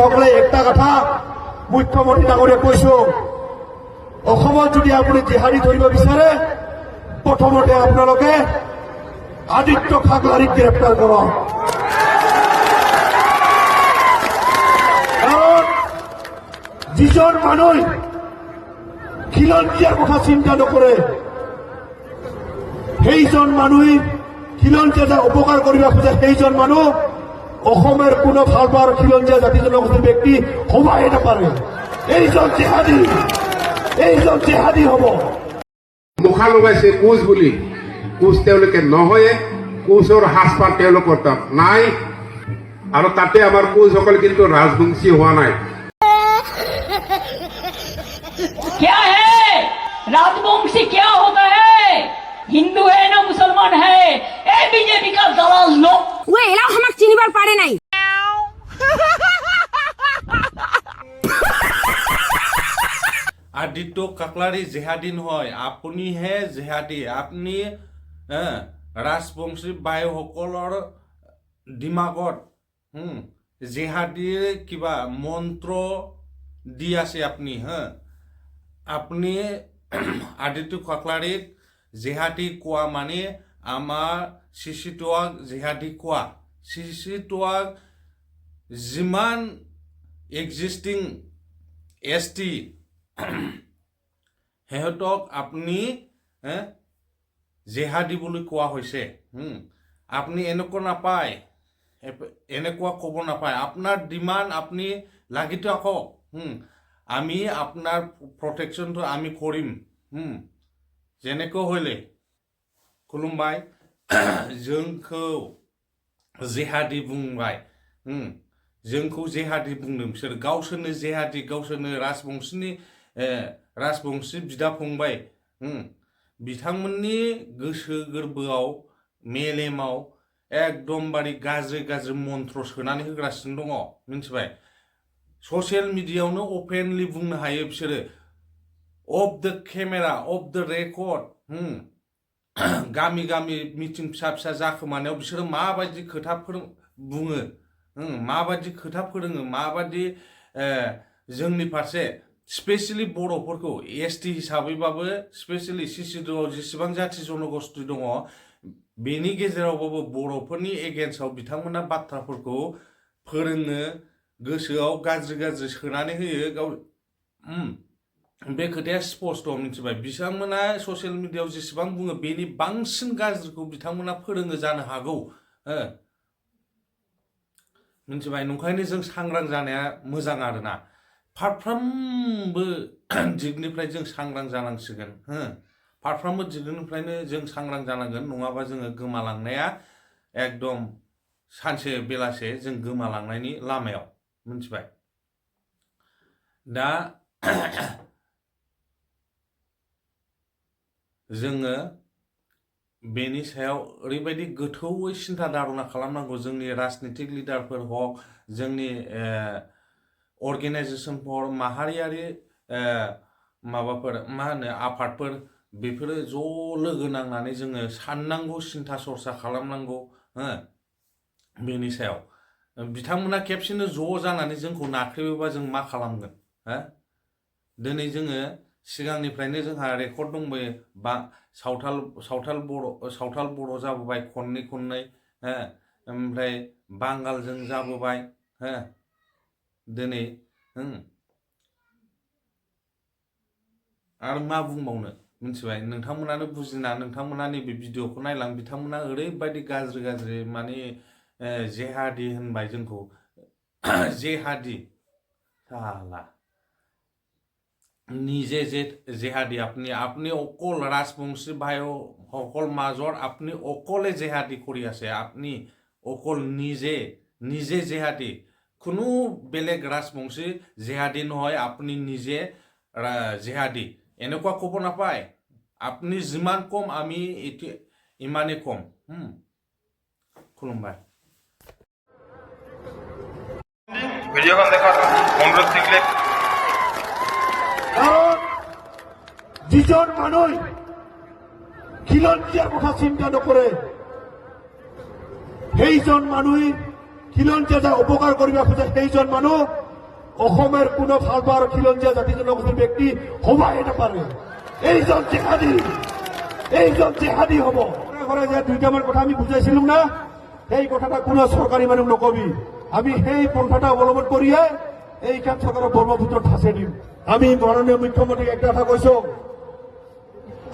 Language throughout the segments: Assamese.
সকলে একটা কথা মুখ্যমন্ত্ৰী ডাঙৰীয়ে কৈছো, অসমত যদি আপুনি জিহাদী ধৰিব বিচাৰে প্ৰথমতে আপোনালোকে আদিত্য খাগলাৰীক গ্ৰেপ্তাৰ কৰক। কাৰণ যিজন মানুহ খিলঞ্জীয়াৰ কথা চিন্তা নকৰে, সেইজন মানুহে খিলঞ্জীয়া যে উপকাৰ কৰিব খোজে, সেইজন মানুহ অসমের কোনো ভাল পাওয়ার খিলঞ্জীয়া জাতি জনগোষ্ঠীর ব্যক্তি হবাই নাপারে। এইজন জেহাদী হব। মুখা লগাইছে কোচ বুলি, কোচ তেওঁলোকে নহয়ে, কোচৰ সাজপাৰ তেওঁলোকৰ তাত নাই, আৰু তাতে আমাৰ কোচসকল কিন্তু ৰাজবংশী হোৱা নাই। क्या है राजवंशी, क्या होता है? हिंदू है ना मुसलमान है? ए बीजेपी का दलाल लोग ও এরাও আমাকে চিনিবার পারে নাই। আদিত্য কাকলাৰী জেহাদী নহয়, আপুনিহে জেহাদী। আপুনি ৰাজবংশী বায়ুসকলৰ দিমাগত জেহাদীৰ কিবা মন্ত্ৰ দি আছে আপুনি। আপুনি আদিত্য কাকলাৰীক জেহাদী কোৱা মানে আমাৰ চিচিটোৱাক জেহাদী কোৱা। চিচিটোৱাক যিমান এক্সিষ্টিং ST সিহঁতক আপুনি জেহাদী বুলি কোৱা হৈছে। আপুনি এনেকুৱা নাপায়, এনেকুৱা ক'ব নাপায়। আপোনাৰ ডিমাণ্ড আপুনি লাগি থাকক, আমি আপোনাৰ প্ৰটেকশ্যনটো আমি কৰিম। যেনেকৈ হ'লে खुलुमबाय जोंखौ जेहादी बुंबाय, जोंखौ जेहादी बुंदों बिसोर गावसोरनो जेहादी, गावसोरनो राजबंशी बिदा फंबाय। बिथांमोननि गोसो गोरबोआव मेलेमाव एकदमबारे गाज्रि गाज्रि मन्त्र सोनानै होगासिनो दङ, मिथिबाय? ससियेल मिडियायावनो अपेनलि बुंनो हायो बिसोरो, of the camera, of the record. गामि गामि मिटिं फिसा फिसा जाखोमानायाव बिसोरो माबायदि खोथा बुङो, माबायदि खोथा फोरोङो, माबायदि जोंनि फारसे स्पेसियेलि बर'फोरखौ ST हिसाबैबाबो स्पेसियेलि सिसिडआव जेसेबां जाथि जनगोष्ठी दङ बेनि गेजेरावबाबो बर'फोरनि एगेन्स्टआव बिथांमोना बाथ्राफोरखौ फोरोङो, गोसोआव गाज्रि गाज्रि सोनानै होयो। बे खोथाया स्पष्ट, मिथिबाय? बिथांमोना ससियेल मिडियायाव जेसेबां बुङो बेनि बांसिन गाज्रिखौ बिथांमोना फोरोङो जानो हागौ, मिथिबाय? नंखायनो जों सांग्रां जानाया मोजां आरोना। फारफ्रोमबो दिगनिफ्राय जों सांग्रां जानांसिगोन। फारफ्रोमबो दिगनिफ्रायनो जों सांग्रां जानांगोन, नङाबा जोङो गोमालांनाया एकदम सानसे बेलासे जों गोमालांनायनि लामायाव, मिथिबाय? दा जोङो बेनि सायाव ओरैबायदि गोथौयै सिन्था धारना खालामनांगौ, जोंनि राजनितिक लिडारफोर हक, जोंनि अर्गेनाइजेसनफोर, माहारियारि माबाफोर मा होनो आफादफोर, बेफोरो ज' लोगो नांनानै जोङो साननांगौ, सिन्था सरसा खालामनांगौ बेनि सायाव। बिथांमोना खेबसेनो ज' जानानै जोंखौ नाख्रेबोबा जों मा खालामगोन? दिनै जोङो सिगांनिफ्रायनो जोंहा रेकर्ड दंबोयो, बा सावथाल बर' जाबोबाय खननै, ओमफ्राय बांगालजों जाबोबाय। दिनै आरो मा बुंबावनो, मिथिबाय? नोंथांमोनानो बुजिना, नोंथांमोना नैबे भिडिअखौ नायलां, बिथांमोना ओरैबायदि गाज्रि गाज्रि माने जेहादी होनबाय जोंखौ, जेहादी साला নিজে জেহাদী। আপনি অকল রাজবংশী ভাই সকল মাজৰ আপনি অকলে জেহাদী কৰি আছে। আপনি অকল নিজে জেহাদী, কোনো বেলেগ ৰাজবংশী জেহাদী নহয়, আপনি নিজে জেহাদী। এনেকুৱা ক'ব নাপায়। আপনি যিমান কম আমি ইমানেই কম। খুলুমবাই। ভিডিওখন দেখার অনুরোধ থাকলে, কারণ যিজন মানুষ খিলঞ্জীয়াৰ কথা চিন্তা নকৰে, সেইজন মানুহে খিলঞ্জীয়া যে উপকাৰ কৰিব খোজে, সেইজন মানুহ অসমের কোন ফালবার খিলঞ্জীয়া জাতি জনগোষ্ঠীর ব্যক্তি হবাই নাপারে এইজন জেহাদি হব ঘরে যে 2টামান কথা আমি বুঝাইছিলাম না এই কথাটা কোন সরকারি মানুষ নকবি আমি সেই পন্থাটা অবলম্বন করিয়ে এইখান সরকারের ব্রহ্মপুত্র ঠাসে দিম আমি মাননীয় মুখ্যমন্ত্রীক একটা কথা কৈছো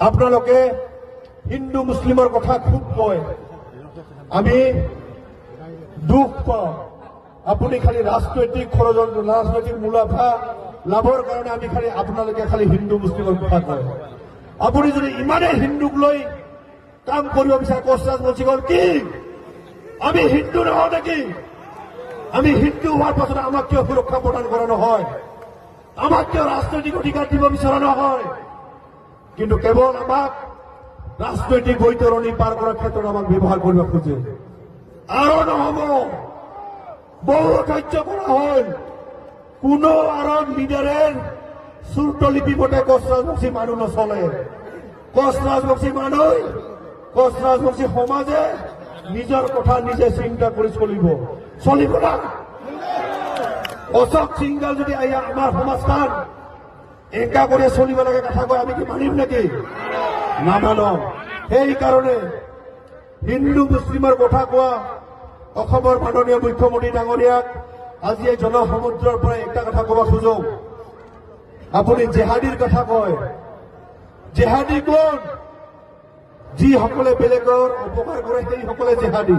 আপোনালোকে হিন্দু মুসলিমৰ কথা খুব কয় আমি দুখ পাওঁ আপুনি খালি ৰাজনৈতিক ষড়যন্ত্ৰ ৰাজনৈতিক মুনাফা লাভৰ কাৰণে আমি খালি আপোনালোকে খালি হিন্দু মুছলিমৰ কথা কয় আপুনি যদি ইমানেই হিন্দুক লৈ কাম কৰিব বিচাৰে কোচ ৰাজবংশী গল কি আমি হিন্দু নহওঁ নেকি আমি হিন্দু হোৱাৰ পাছত আমাক কিয় সুৰক্ষা প্ৰদান কৰা নহয় আমাক কিয় ৰাজনৈতিক অধিকাৰ দিব বিচৰা নহয় কিন্তু কেৱল আমাক ৰাজনৈতিক বৈতৰণি পাৰ কৰাৰ ক্ষেত্ৰত আমাক ব্যৱহাৰ কৰিব খোজে আৰু নহ'ব বহু কাৰ্য কৰা হ'ল কোনো আৰু লিডাৰৰ চুৰ্তলিপি মতে কোচ ৰাজবংশী মানুহ নচলে কোচ ৰাজবংশী মানুহ কোচ ৰাজবংশী সমাজে নিজৰ কথা নিজে চিন্তা কৰি চলিব না অশোক সিংগাল যদি আমাৰ সমাজখন এনেকা কৰি চলিব লাগে কথা কয় আমি কি মানিম নেকি নামানো সেইকাৰণে হিন্দু মুছলিমৰ কথা কোৱা অসমৰ মাননীয় মুখ্যমন্ত্ৰী ডাঙৰীয়াক আজি এই জনসমুদ্ৰৰ পৰা একটা কথা কব খোজো আপুনি জেহাদীৰ কথা কয় জেহাদী কোন যিসকলে বেলেগৰ উপকাৰ কৰে সেইসকলে জেহাদী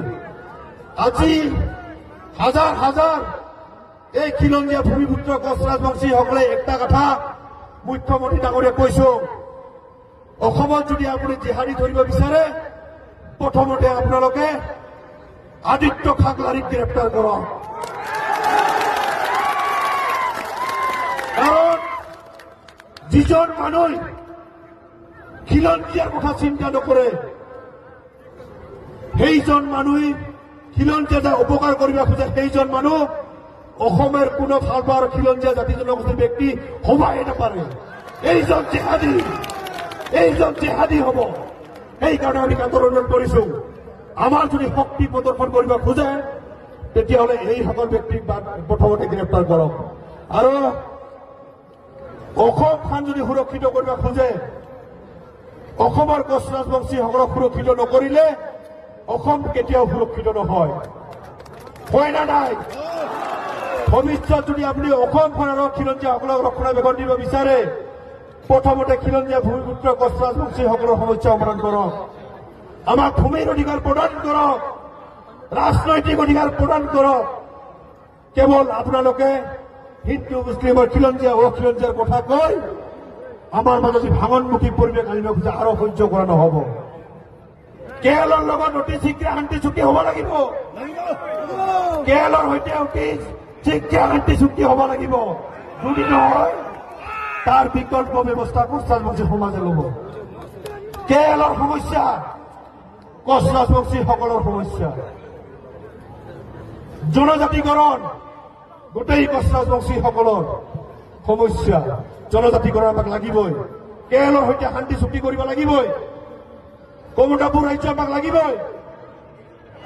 আজি হাজাৰ হাজাৰ এই খিলঞ্জীয়া ভূমিপুত্ৰ কোচ ৰাজবংশীসকলে একটা কথা মুখ্যমন্ত্ৰী ডাঙৰীয়াক কৈছো অসমত যদি আপুনি জেহাদী ধৰিব বিচাৰে প্ৰথমতে আপোনালোকে আদিত্য খাগলাৰীক গ্ৰেপ্তাৰ কৰক কাৰণ যিজন মানুহ খিলঞ্জীয়াৰ কথা চিন্তা নকৰে সেইজন মানুহ খিলঞ্জীয়া উপকাৰ কৰিব খোজে সেইজন মানুহ অসমের কোন ফালবার খিলঞ্জীয়া জাতি জনগোষ্ঠীর ব্যক্তি হবাই নাপারে এইজন জেহাদী হব এই কারণে আমি আন্দোলন কৰিছো আমাৰ যদি শক্তি প্ৰদৰ্শন কৰিব খোজে তেতিয়াহ'লে এই সকল ব্যক্তিক প্ৰথমতে গ্ৰেপ্তাৰ কৰক আৰু অসমখন যদি সুৰক্ষিত কৰিব খোজে অসমৰ কোচ ৰাজবংশীসকলক সুৰক্ষিত নকৰিলে অসম কেতিয়াও সুৰক্ষিত নহয় হয় না নাই ভৱিষ্যত যদি আপুনি অসমখন আৰু খিলঞ্জীয়াসকলক ৰক্ষণাবেক্ষণ দিব বিচাৰে প্ৰথমতে খিলঞ্জীয়া ভূমিপুত্ৰ কোচ ৰাজবংশীসকলৰ সমস্যা সমাধান কৰক আমাক ভূমিৰ অধিকাৰ প্ৰদান কৰক ৰাজনৈতিক অধিকাৰ প্ৰদান কৰক কেৱল আপোনালোকে হিন্দু মুছলিমৰ খিলঞ্জীয়া অখিলঞ্জীয়াৰ কথা কৈ আমাৰ মাজত ভাঙনমুখী পৰিৱেশ আনিব খোজে আৰু সহ্য কৰা নহ'ব কেৰলৰ লগত অতি শীঘ্ৰে শান্তি চুক্তি হ'ব লাগিব কেৰলৰ সৈতে অতি শীঘ্ৰে শান্তি চুক্তি হ'ব লাগিব যদি নহয় তাৰ বিকল্প ব্যৱস্থা কোচ ৰাজবংশী সমাজে ল'ব কেৰলৰ সমস্যা কোচ ৰাজবংশীসকলৰ সমস্যা জনজাতিকৰণ গোটেই কোচ ৰাজবংশীসকলৰ সমস্যা জনজাতিকৰণ আমাক লাগিবই কেৰলৰ সৈতে শান্তি চুক্তি কৰিব লাগিবই কমতাপুৰ ৰাজ্য আমাক লাগিবই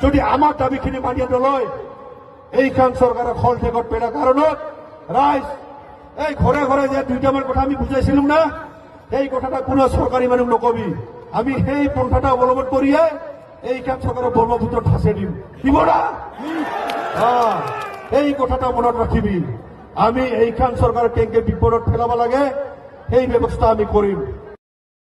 যদি আমাৰ দাবীখিনি মানি নলয় এইখন চৰকাৰে খলঠেকত পেলোৱা কাৰণত ৰাইজ এই ঘৰে ঘৰে যে 2টামান কথা আমি বুজাইছিলাম না সেই কথাটা কোনো সরকারি মানুষ নকবি আমি সেই পন্থাটা অবলম্বন করিয়ে এইখান সরকারের ব্রহ্মপুত্র ঠাসে দিব না এই কথাটা মনত রাখিবি আমি এইখান সরকার কেঙ্কে বিপদত ফেলাব লাগে সেই ব্যবস্থা আমি করিম